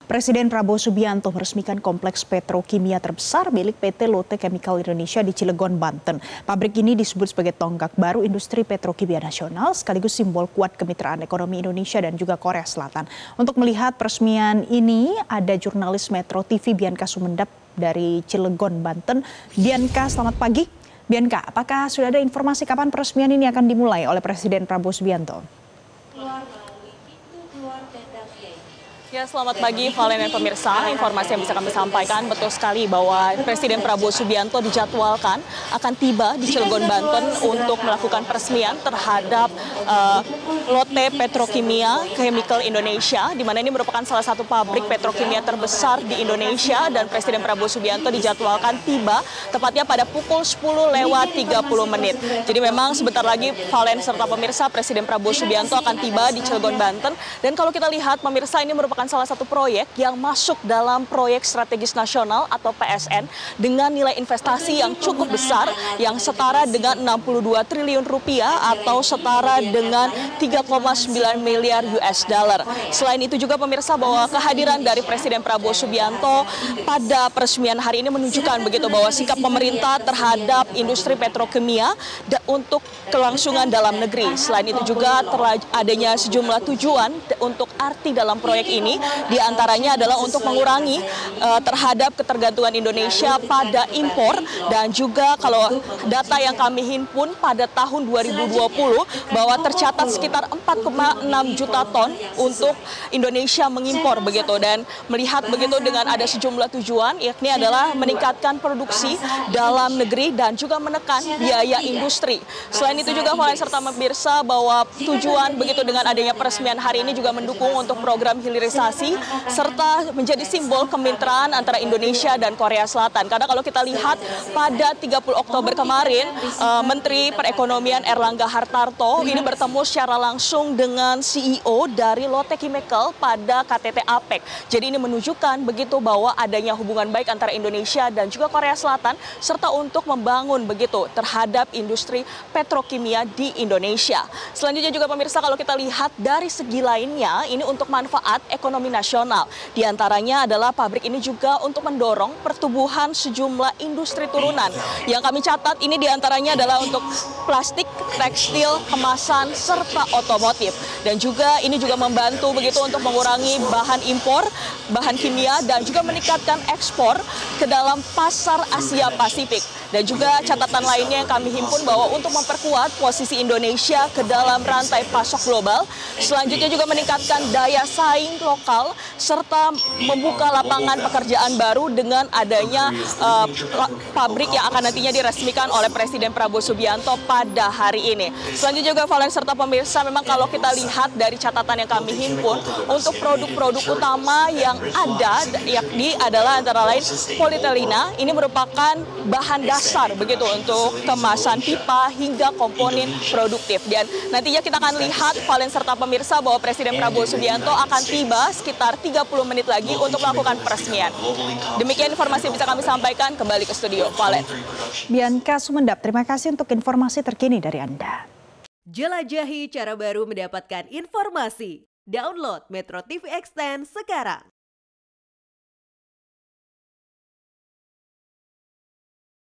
Presiden Prabowo Subianto meresmikan kompleks petrokimia terbesar milik PT Lotte Chemical Indonesia di Cilegon, Banten. Pabrik ini disebut sebagai tonggak baru industri petrokimia nasional sekaligus simbol kuat kemitraan ekonomi Indonesia dan juga Korea Selatan. Untuk melihat peresmian ini ada jurnalis Metro TV Bianca Sumendap dari Cilegon, Banten. Bianca, selamat pagi. Bianca, apakah sudah ada informasi kapan peresmian ini akan dimulai oleh Presiden Prabowo Subianto? Ya, selamat pagi Valen dan pemirsa. Informasi yang bisa kami sampaikan betul sekali bahwa Presiden Prabowo Subianto dijadwalkan akan tiba di Cilegon, Banten untuk melakukan peresmian terhadap Lotte Petrokimia Chemical Indonesia, di mana ini merupakan salah satu pabrik petrokimia terbesar di Indonesia, dan Presiden Prabowo Subianto dijadwalkan tiba tepatnya pada pukul 10:30. Jadi memang sebentar lagi Valen serta pemirsa, Presiden Prabowo Subianto akan tiba di Cilegon, Banten. Dan kalau kita lihat pemirsa, ini merupakan salah satu proyek yang masuk dalam proyek strategis nasional atau PSN dengan nilai investasi yang cukup besar yang setara dengan 62 triliun rupiah atau setara dengan 3,9 miliar US dollar. Selain itu juga pemirsa, bahwa kehadiran dari Presiden Prabowo Subianto pada peresmian hari ini menunjukkan begitu bahwa sikap pemerintah terhadap industri petrokimia untuk kelangsungan dalam negeri. Selain itu juga adanya sejumlah tujuan untuk arti dalam proyek ini. Di antaranya adalah untuk mengurangi terhadap ketergantungan Indonesia pada impor, dan juga kalau data yang kami himpun pada tahun 2020 bahwa tercatat sekitar 4,6 juta ton untuk Indonesia mengimpor begitu. Dan melihat begitu dengan ada sejumlah tujuan, yakni adalah meningkatkan produksi dalam negeri dan juga menekan biaya industri. Selain itu juga Valen serta pemirsa, bahwa tujuan begitu dengan adanya peresmian hari ini juga mendukung untuk program hilirisasi serta menjadi simbol kemitraan antara Indonesia dan Korea Selatan. Karena kalau kita lihat pada 30 Oktober kemarin, Menteri Perekonomian Erlangga Hartarto ini bertemu secara langsung dengan CEO dari Lotte Chemical pada KTT APEC. Jadi ini menunjukkan begitu bahwa adanya hubungan baik antara Indonesia dan juga Korea Selatan, serta untuk membangun begitu terhadap industri petrokimia di Indonesia. Selanjutnya juga pemirsa, kalau kita lihat dari segi lainnya, ini untuk manfaat ekonomi nasional. Di antaranya adalah pabrik ini juga untuk mendorong pertumbuhan sejumlah industri turunan. Yang kami catat ini di antaranya adalah untuk plastik, tekstil, kemasan, serta otomotif. Dan juga ini juga membantu begitu untuk mengurangi bahan impor, bahan kimia, dan juga meningkatkan ekspor ke dalam pasar Asia Pasifik. Dan juga catatan lainnya yang kami himpun bahwa untuk memperkuat posisi Indonesia ke dalam rantai pasok global, selanjutnya juga meningkatkan daya saing lokal, serta membuka lapangan pekerjaan baru dengan adanya pabrik yang akan nantinya diresmikan oleh Presiden Prabowo Subianto pada hari ini. Selanjutnya juga Valen serta pemirsa, memang kalau kita lihat dari catatan yang kami himpun, untuk produk-produk utama yang ada yakni adalah antara lain polietilena. Ini merupakan bahan dasar begitu untuk kemasan pipa hingga komponen produktif. Dan nantinya kita akan lihat Valen serta pemirsa bahwa Presiden Prabowo Subianto akan tiba sekitar 30 menit lagi untuk melakukan peresmian. Demikian informasi yang bisa kami sampaikan, kembali ke studio Valen. Bianca Sumendap, terima kasih untuk informasi terkini dari Anda. Jelajahi cara baru mendapatkan informasi. Download Metro TV Extend sekarang.